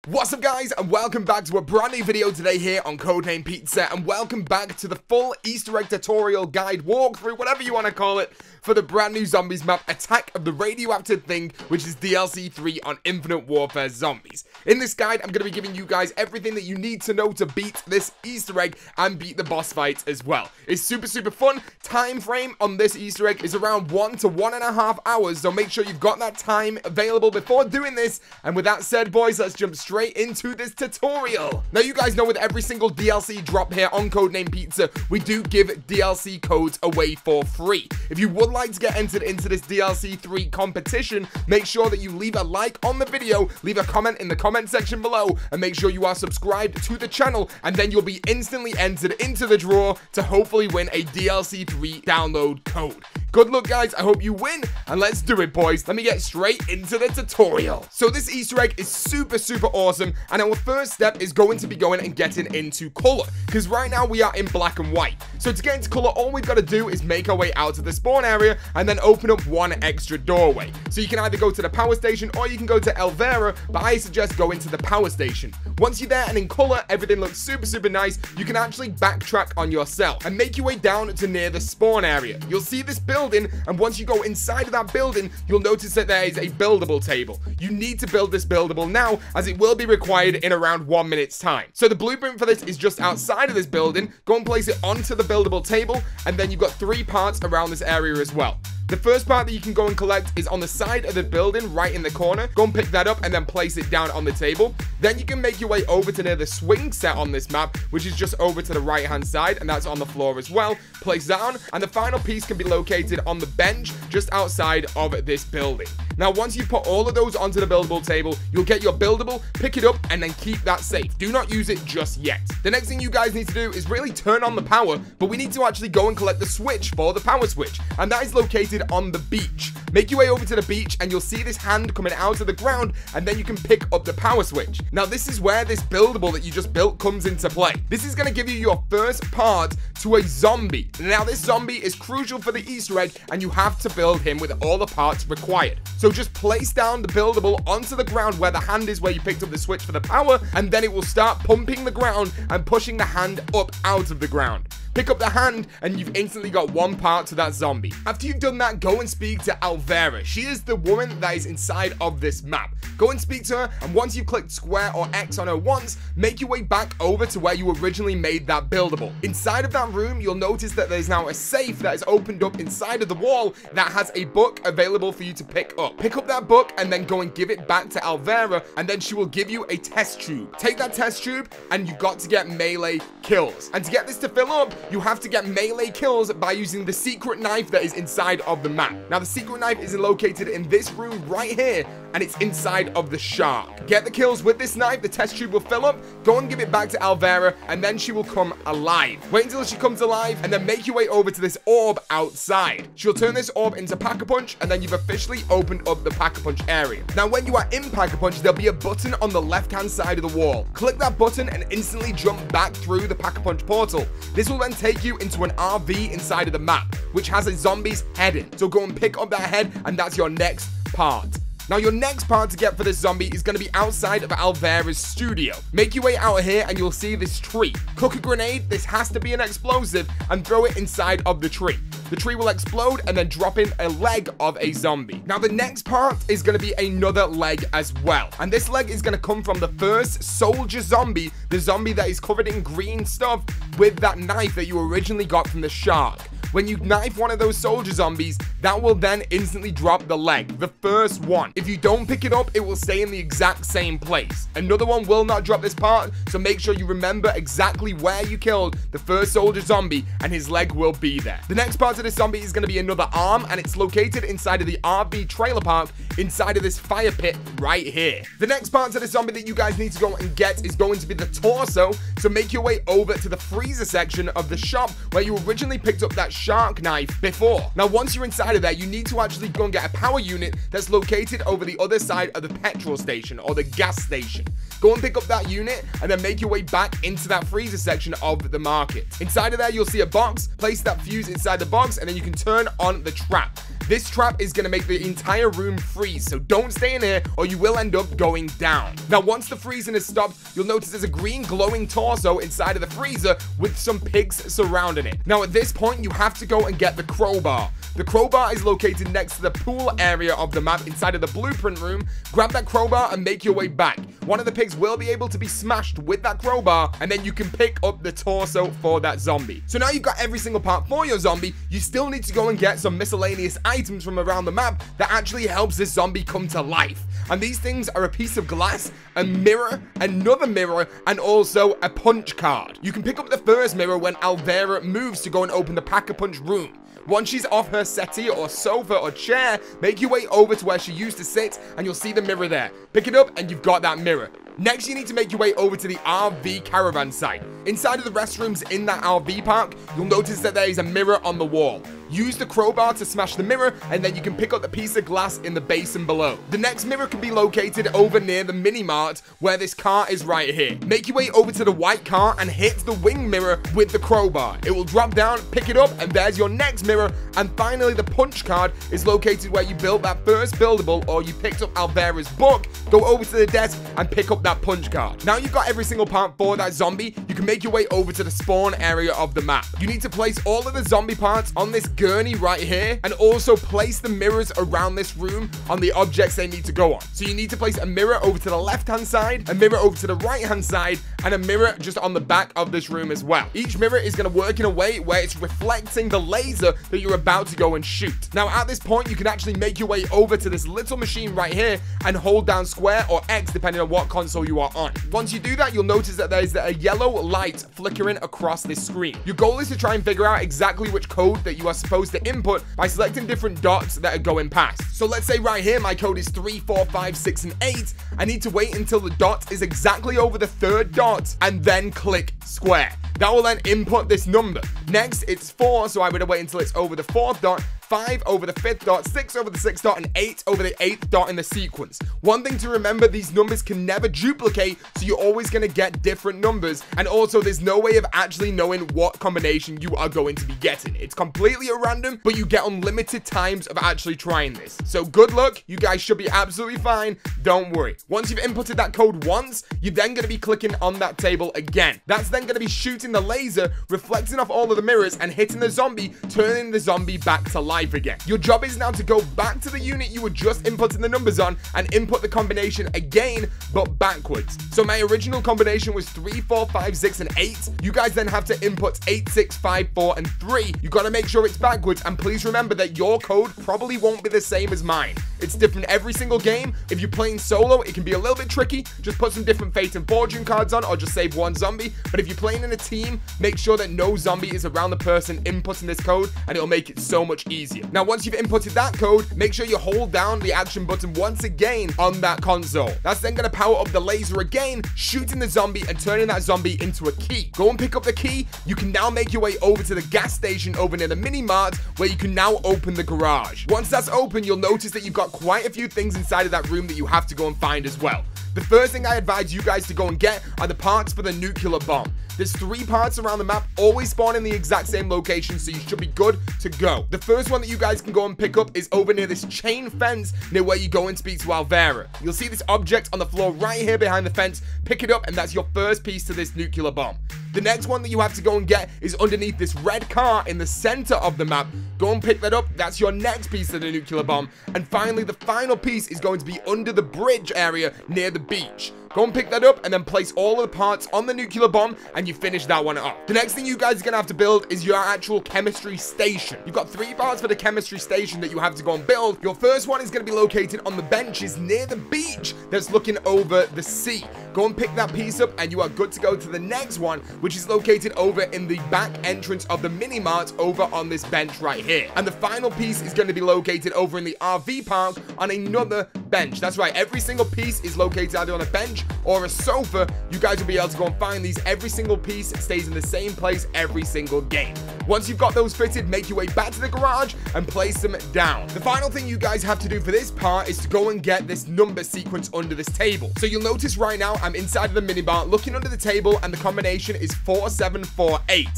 What's up guys, and welcome back to a brand new video today here on CodeNamePizza, and welcome back to the full Easter egg tutorial guide walkthrough, whatever you want to call it, for the brand new zombies map, Attack of the Radioactive Thing, which is DLC 3 on Infinite Warfare Zombies. In this guide, I'm going to be giving you guys everything that you need to know to beat this Easter egg and beat the boss fight as well. It's super fun. Time frame on this Easter egg is around 1 to 1.5 hours, so make sure you've got that time available before doing this. And with that said, boys, let's jump straight into this tutorial. Now, you guys know with every single DLC drop here on CodeNamePizza, we do give DLC codes away for free. If you would like to get entered into this DLC 3 competition, make sure that you leave a like on the video, leave a comment in the comment section below, and make sure you are subscribed to the channel, and then you'll be instantly entered into the draw to hopefully win a DLC 3 download code. Good luck, guys. I hope you win, and let's do it, boys. Let me get straight into the tutorial. So this Easter egg is super awesome, and our first step is going to be going and getting into color, because right now we are in black and white. So to get into color, all we've got to do is make our way out to the spawn area and then open up one extra doorway. So you can either go to the power station or you can go to Elvira, but I suggest going to the power station. Once you're there and in color, everything looks super nice. You can actually backtrack on yourself and make your way down to near the spawn area. You'll see this building, and once you go inside of that building, you'll notice that there is a buildable table. You need to build this buildable now, as it will be required in around 1 minute's time. So the blueprint for this is just outside of this building. Go and place it onto the buildable table, and then you've got 3 parts around this area as well. The first part that you can go and collect is on the side of the building right in the corner. Go and pick that up and then place it down on the table. Then you can make your way over to near the swing set on this map, which is just over to the right hand side, and that's on the floor as well. Place that on, and the final piece can be located on the bench just outside of this building. Now, once you put all of those onto the buildable table, you'll get your buildable, pick it up, and then keep that safe. Do not use it just yet. The next thing you guys need to do is really turn on the power, but we need to actually go and collect the switch for the power switch, and that is located on the beach. Make your way over to the beach, and you'll see this hand coming out of the ground, and then you can pick up the power switch. Now, this is where this buildable that you just built comes into play. This is going to give you your first part to a zombie. Now, this zombie is crucial for the Easter egg, and you have to build him with all the parts required. So just place down the buildable onto the ground where the hand is, where you picked up the switch for the power, and then it will start pumping the ground and pushing the hand up out of the ground. Pick up the hand, and you've instantly got 1 part to that zombie. After you've done that, go and speak to Elvira. She is the woman that is inside of this map. Go and speak to her, and once you've clicked square or X on her once, make your way back over to where you originally made that buildable. Inside of that room, you'll notice that there's now a safe that is opened up inside of the wall that has a book available for you to pick up. Pick up that book and then go and give it back to Elvira, and then she will give you a test tube. Take that test tube, and you've got to get melee kills. And to get this to fill up, you have to get melee kills by using the secret knife that is inside of the map. Now, the secret knife is located in this room right here, and it's inside of the shark. Get the kills with this knife, the test tube will fill up. Go and give it back to Elvira, and then she will come alive. Wait until she comes alive, and then make your way over to this orb outside. She'll turn this orb into Pack-a-Punch, and then you've officially opened up the Pack-a-Punch area. Now, when you are in Pack-a-Punch, there'll be a button on the left-hand side of the wall. Click that button and instantly jump back through the Pack-a-Punch portal. This will then take you into an RV inside of the map, which has a zombie's head in. So go and pick up that head, and that's your next part. Now, your next part to get for this zombie is going to be outside of Elvira's studio. Make your way out here, and you'll see this tree. Cook a grenade, this has to be an explosive, and throw it inside of the tree. The tree will explode and then drop in a leg of a zombie. Now, the next part is going to be another leg as well. And this leg is going to come from the first soldier zombie, the zombie that is covered in green stuff with that knife that you originally got from the shark. When you knife one of those soldier zombies, that will then instantly drop the leg, the first one. If you don't pick it up, it will stay in the exact same place. Another one will not drop this part, so make sure you remember exactly where you killed the first soldier zombie, and his leg will be there. The next part of this zombie is going to be another arm, and it's located inside of the RV trailer park, inside of this fire pit right here. The next part to the zombie that you guys need to go and get is going to be the torso, so make your way over to the freezer section of the shop where you originally picked up that shark knife before. Now, once you're inside of there, you need to actually go and get a power unit that's located over the other side of the petrol station or the gas station. Go and pick up that unit and then make your way back into that freezer section of the market. Inside of there, you'll see a box. Place that fuse inside the box, and then you can turn on the trap. This trap is going to make the entire room freeze, so don't stay in here or you will end up going down. Now, once the freezing is stopped, you'll notice there's a green glowing torso inside of the freezer with some pigs surrounding it. Now, at this point, you have to go and get the crowbar. The crowbar is located next to the pool area of the map inside of the blueprint room. Grab that crowbar and make your way back. One of the pigs will be able to be smashed with that crowbar, and then you can pick up the torso for that zombie. So now you've got every single part for your zombie. You still need to go and get some miscellaneous items from around the map that actually helps this zombie come to life. And these things are a piece of glass, a mirror, another mirror, and also a punch card. You can pick up the first mirror when Alvera moves to go and open the Pack-a-Punch room. Once she's off her settee or sofa or chair, make your way over to where she used to sit and you'll see the mirror there. Pick it up and you've got that mirror. Next, you need to make your way over to the RV caravan site. Inside of the restrooms in that RV park, you'll notice that there is a mirror on the wall. Use the crowbar to smash the mirror, and then you can pick up the piece of glass in the basin below. The next mirror can be located over near the mini-mart, where this car is right here. Make your way over to the white car and hit the wing mirror with the crowbar. It will drop down, pick it up, and there's your next mirror. And finally, the punch card is located where you built that first buildable, or you picked up Alvera's book. Go over to the desk and pick up that punch card. Now you've got every single part for that zombie, you can make your way over to the spawn area of the map. You need to place all of the zombie parts on this gurney right here, and also place the mirrors around this room on the objects they need to go on. So you need to place a mirror over to the left hand side, a mirror over to the right hand side, and a mirror just on the back of this room as well. Each mirror is going to work in a way where it's reflecting the laser that you're about to go and shoot. Now at this point, you can actually make your way over to this little machine right here and hold down square or X depending on what console you are on. Once you do that, you'll notice that there's a yellow light flickering across this screen. Your goal is to try and figure out exactly which code that you are supposed to input by selecting different dots that are going past. So let's say right here my code is 3, 4, 5, 6, and 8. I need to wait until the dot is exactly over the third dot and then click square. That will then input this number. Next, it's 4, so I would wait until it's over the fourth dot, 5 over the 5th dot, 6 over the 6th dot, and 8 over the 8th dot in the sequence. One thing to remember, these numbers can never duplicate, so you're always going to get different numbers, and also there's no way of actually knowing what combination you are going to be getting. It's completely at random, but you get unlimited times of actually trying this. So good luck, you guys should be absolutely fine, don't worry. Once you've inputted that code once, you're then going to be clicking on that table again. That's then going to be shooting the laser, reflecting off all of the mirrors, and hitting the zombie, turning the zombie back to life again. Your job is now to go back to the unit you were just inputting the numbers on and input the combination again, but backwards. So my original combination was 3, 4, 5, 6, and 8. You guys then have to input 8, 6, 5, 4, and 3. You got to make sure it's backwards, and please remember that your code probably won't be the same as mine. It's different every single game. If you're playing solo, it can be a little bit tricky. Just put some different fate and fortune cards on, or just save one zombie. But if you're playing in a team, make sure that no zombie is around the person inputting this code, and it'll make it so much easier. Now, once you've inputted that code, make sure you hold down the action button once again on that console. That's then going to power up the laser again, shooting the zombie and turning that zombie into a key. Go and pick up the key. You can now make your way over to the gas station over near the mini-mart, where you can now open the garage. Once that's open, you'll notice that you've got quite a few things inside of that room that you have to go and find as well. The first thing I advise you guys to go and get are the parts for the nuclear bomb. There's 3 parts around the map, always spawn in the exact same location, so you should be good to go. The first one that you guys can go and pick up is over near this chain fence near where you go and speak to Alvera. You'll see this object on the floor right here behind the fence. Pick it up, and that's your first piece to this nuclear bomb. The next one that you have to go and get is underneath this red car in the center of the map. Go and pick that up. That's your next piece of the nuclear bomb. And finally, the final piece is going to be under the bridge area near the beach. Go and pick that up and then place all of the parts on the nuclear bomb, and you finish that one off. The next thing you guys are going to have to build is your actual chemistry station. You've got 3 parts for the chemistry station that you have to go and build. Your first one is going to be located on the benches near the beach that's looking over the sea. Go and pick that piece up, and you are good to go to the next one, which is located over in the back entrance of the mini-mart over on this bench right here. And the final piece is going to be located over in the RV park on another bench. That's right, every single piece is located either on a bench or a sofa. You guys will be able to go and find these. Every single piece stays in the same place every single game. Once you've got those fitted, make your way back to the garage and place them down. The final thing you guys have to do for this part is to go and get this number sequence under this table. So you'll notice right now I'm inside of the minibar looking under the table, and the combination is 4748.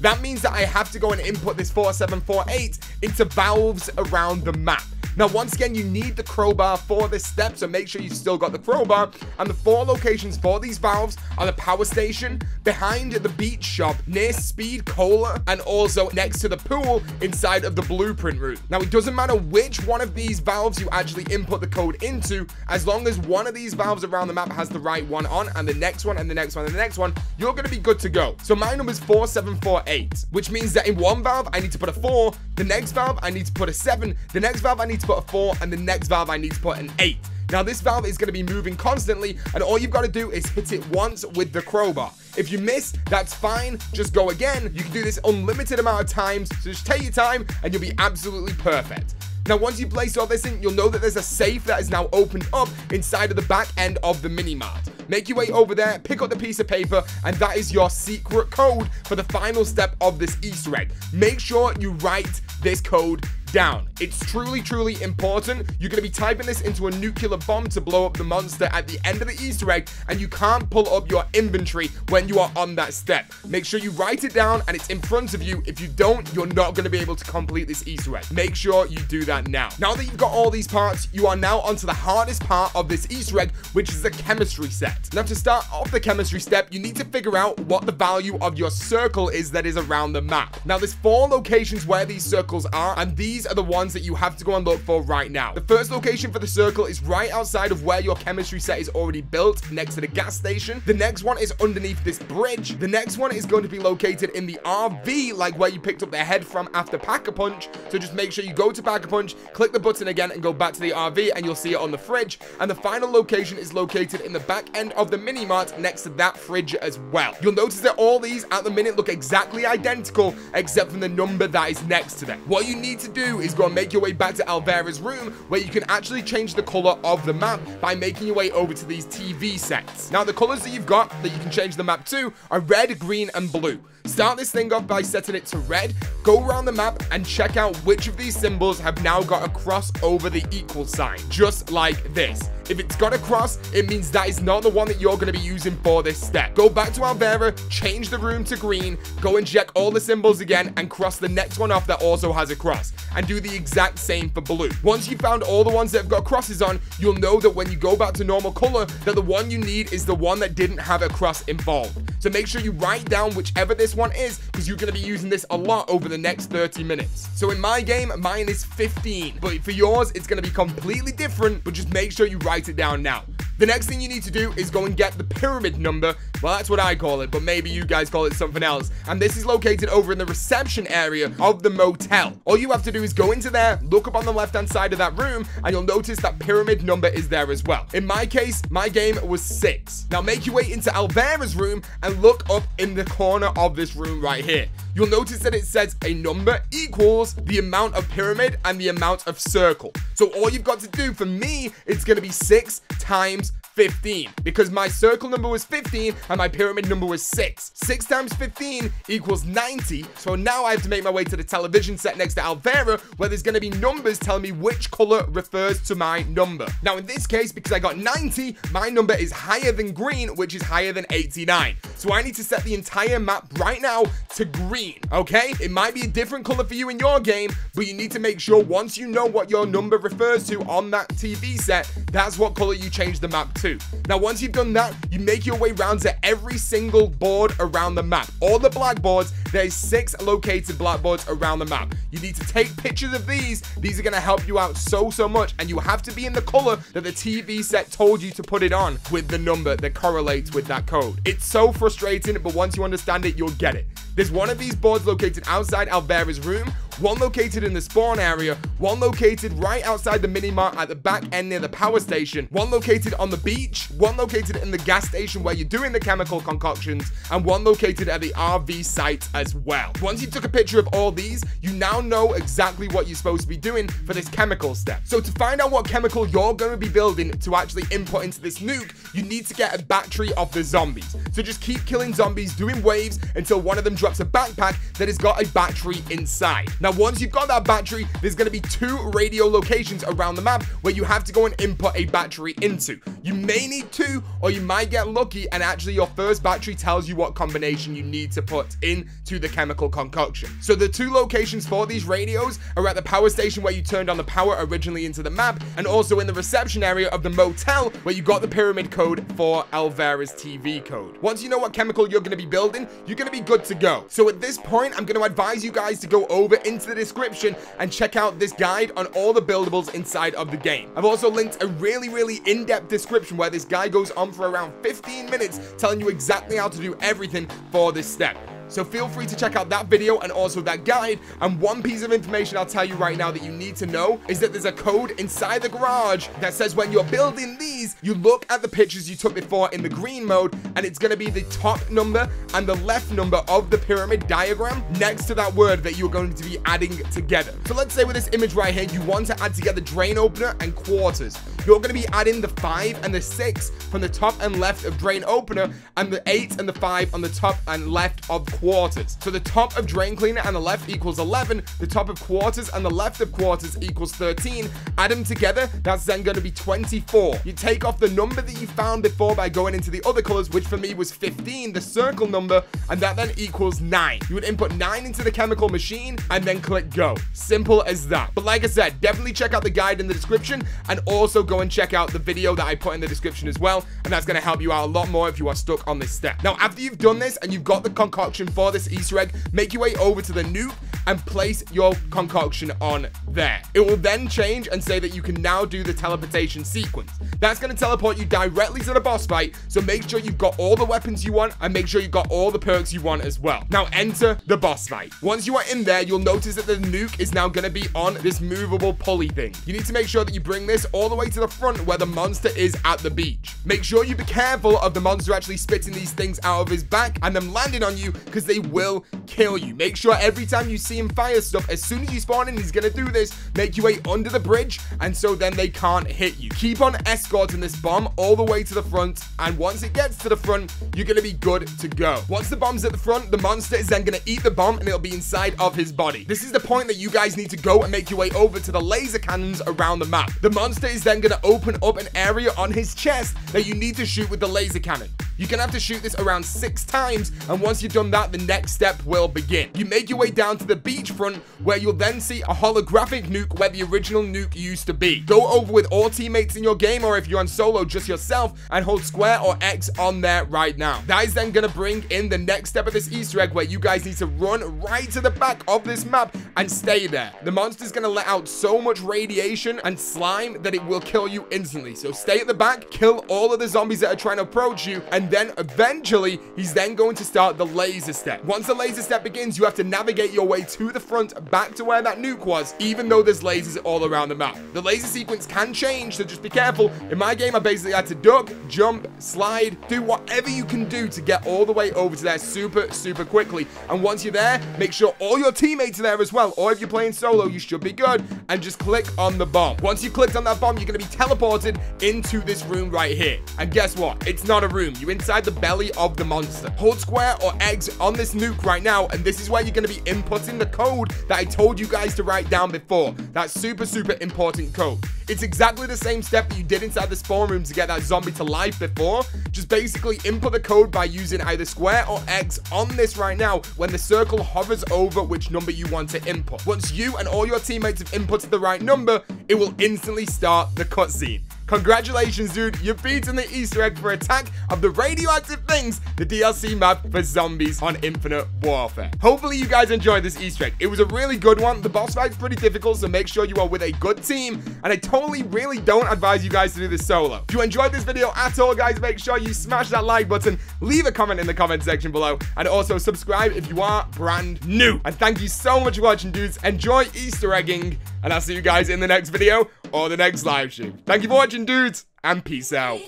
That means that I have to go and input this 4748 into valves around the map. Now, once again, you need the crowbar for this step, so make sure you've still got the crowbar. And the 4 locations for these valves are the power station, behind the beach shop, near Speed Cola, and also next to the pool inside of the blueprint room. Now, it doesn't matter which one of these valves you actually input the code into, as long as one of these valves around the map has the right one on, and the next one, and the next one, and the next one, you're going to be good to go. So my number is 4748, which means that in one valve, I need to put a 4, the next valve, I need to put a 7, the next valve, I need to put a 4, and the next valve, I need to put an 8. Now, this valve is going to be moving constantly, and all you've got to do is hit it once with the crowbar. If you miss, that's fine. Just go again. You can do this unlimited amount of times, so just take your time, and you'll be absolutely perfect. Now, once you place all this in, you'll know that there's a safe that is now opened up inside of the back end of the mini-mart. Make your way over there, pick up the piece of paper, and that is your secret code for the final step of this Easter egg. Make sure you write this code down. It's truly important. You're going to be typing this into a nuclear bomb to blow up the monster at the end of the Easter egg, and you can't pull up your inventory when you are on that step. Make sure you write it down and it's in front of you. If you don't, you're not going to be able to complete this Easter egg. Make sure you do that now. Now that you've got all these parts, you are now onto the hardest part of this Easter egg, which is the chemistry set. Now, to start off the chemistry step, you need to figure out what the value of your circle is that is around the map. Now, there's 4 locations where these circles are, and these are the ones that you have to go and look for right now. The first location for the circle is right outside of where your chemistry set is already built, next to the gas station. The next one is underneath this bridge. The next one is going to be located in the RV, like where you picked up the head from after Pack-a-Punch. So just make sure you go to Pack-a-Punch, click the button again, and go back to the RV, and you'll see it on the fridge. And the final location is located in the back end of the mini-mart next to that fridge as well. You'll notice that all these at the minute look exactly identical, except from the number that is next to them. What you need to do is go and make your way back to Alvera's room, where you can actually change the color of the map by making your way over to these TV sets. Now, the colors that you've got that you can change the map to are red, green, and blue. Start this thing off by setting it to red, go around the map, and check out which of these symbols have now got a cross over the equal sign, just like this. If it's got a cross, it means that is not the one that you're going to be using for this step. Go back to Alvera, change the room to green, go and check all the symbols again, and cross the next one off that also has a cross, and do the exact same for blue. Once you've found all the ones that have got crosses on, you'll know that when you go back to normal color, that the one you need is the one that didn't have a cross involved. So make sure you write down whichever this one is, because you're going to be using this a lot over the next 30 minutes. So in my game, mine is 15, but for yours, it's going to be completely different, but just make sure you write it down now. The next thing you need to do is go and get the pyramid number. Well, that's what I call it, but maybe you guys call it something else. And this is located over in the reception area of the motel. All you have to do is go into there, look up on the left-hand side of that room, and you'll notice that pyramid number is there as well. In my case, my game was 6. Now make your way into Alvera's room and look up in the corner of this room right here. You'll notice that it says a number equals the amount of pyramid and the amount of circle. So all you've got to do, for me, it's going to be 6 times 15, because my circle number was 15 and my pyramid number was 6. 6 times 15 equals 90. So now I have to make my way to the television set next to Alvera, where there's going to be numbers telling me which color refers to my number. Now in this case, because I got 90, my number is higher than green, which is higher than 89. So I need to set the entire map right now to green, okay? It might be a different color for you in your game, but you need to make sure once you know what your number refers to on that TV set, that's what color you change the map to. Now, once you've done that, you make your way around to every single board around the map. All the blackboards, there's 6 located blackboards around the map. You need to take pictures of these. These are going to help you out so much, and you have to be in the color that the TV set told you to put it on with the number that correlates with that code. It's so frustrating, but once you understand it, you'll get it. There's one of these boards located outside Alvera's room, one located in the spawn area, one located right outside the mini-mart at the back end near the power station, one located on the beach, one located in the gas station where you're doing the chemical concoctions, and one located at the RV site as well. Once you took a picture of all these, you now know exactly what you're supposed to be doing for this chemical step. So to find out what chemical you're going to be building to actually input into this nuke, you need to get a battery of the zombies. So just keep killing zombies, doing waves until one of them drops a backpack that has got a battery inside. Now, once you've got that battery, there's going to be 2 radio locations around the map where you have to go and input a battery into. You may need 2, or you might get lucky and actually your first battery tells you what combination you need to put into the chemical concoction. So the 2 locations for these radios are at the power station where you turned on the power originally into the map, and also in the reception area of the motel where you got the pyramid code for Elvira's TV code. Once you know what chemical you're going to be building, you're going to be good to go. So at this point, I'm going to advise you guys to go over into the description and check out this guide on all the buildables inside of the game. I've also linked a really in-depth description where this guy goes on for around 15 minutes telling you exactly how to do everything for this step. So feel free to check out that video and also that guide. And one piece of information I'll tell you right now that you need to know is that there's a code inside the garage that says when you're building these, you look at the pictures you took before in the green mode, and it's going to be the top number and the left number of the pyramid diagram next to that word that you're going to be adding together. So let's say with this image right here, you want to add together drain opener and quarters. You're going to be adding the 5 and the 6 from the top and left of drain opener, and the 8 and the 5 on the top and left of quarters. So the top of drain cleaner and the left equals 11, the top of quarters and the left of quarters equals 13. Add them together, that's then going to be 24. You take off the number that you found before by going into the other colors, which for me was 15, the circle number, and that then equals 9. You would input 9 into the chemical machine and then click go. Simple as that. But like I said, definitely check out the guide in the description, and also go and check out the video that I put in the description as well, and that's going to help you out a lot more if you are stuck on this step. Now, after you've done this and you've got the concoction for this Easter egg, make your way over to the nuke and place your concoction on there. It will then change and say that you can now do the teleportation sequence. That's going to teleport you directly to the boss fight, so make sure you've got all the weapons you want and make sure you've got all the perks you want as well. Now enter the boss fight. Once you are in there, you'll notice that the nuke is now going to be on this movable pulley thing. You need to make sure that you bring this all the way to the front where the monster is at the beach. Make sure you be careful of the monster actually spitting these things out of his back and them landing on you, because they will kill you. Make sure every time you see him fire stuff, as soon as you spawn in, he's gonna do this, make your way under the bridge, and so then they can't hit you. Keep on escorting this bomb all the way to the front, and once it gets to the front, you're gonna be good to go. Once the bomb's at the front, the monster is then gonna eat the bomb and it'll be inside of his body. This is the point that you guys need to go and make your way over to the laser cannons around the map. The monster is then gonna open up an area on his chest that you need to shoot with the laser cannon. You're gonna have to shoot this around 6 times, and once you've done that, the next step will begin. You make your way down to the beachfront, where you'll then see a holographic nuke where the original nuke used to be. Go over with all teammates in your game, or if you're on solo, just yourself, and hold square or X on there right now. That is then gonna bring in the next step of this Easter egg, where you guys need to run right to the back of this map and stay there. The monster's gonna let out so much radiation and slime that it will kill you instantly. So stay at the back, kill all of the zombies that are trying to approach you, and then eventually he's then going to start the laser step. Once the laser step begins, you have to navigate your way to the front back to where that nuke was, even though there's lasers all around the map. The laser sequence can change, so just be careful. In my game, I basically had to duck, jump, slide, do whatever you can do to get all the way over to there super quickly. And once you're there, make sure all your teammates are there as well, or if you're playing solo, you should be good, and just click on the bomb. Once you've clicked on that bomb, you're going to be teleported into this room right here. And guess what? It's not a room. You're inside the belly of the monster. Hold square or X on this nuke right now, and this is where you're going to be inputting the code that I told you guys to write down before. That super important code. It's exactly the same step that you did inside the spawn room to get that zombie to life before. Just basically input the code by using either square or X on this right now when the circle hovers over which number you want to input. Once you and all your teammates have inputted the right number, it will instantly start the cutscene. Congratulations, dude. You've beaten the Easter egg for Attack of the Radioactive Things, the DLC map for zombies on Infinite Warfare. Hopefully you guys enjoyed this Easter egg. It was a really good one. The boss fight's pretty difficult, so make sure you are with a good team. And I totally really don't advise you guys to do this solo. If you enjoyed this video at all, guys, make sure you smash that like button, leave a comment in the comment section below, and also subscribe if you are brand new. And thank you so much for watching, dudes. Enjoy Easter egging, and I'll see you guys in the next video or the next live stream. Thank you for watching, dudes, and peace out.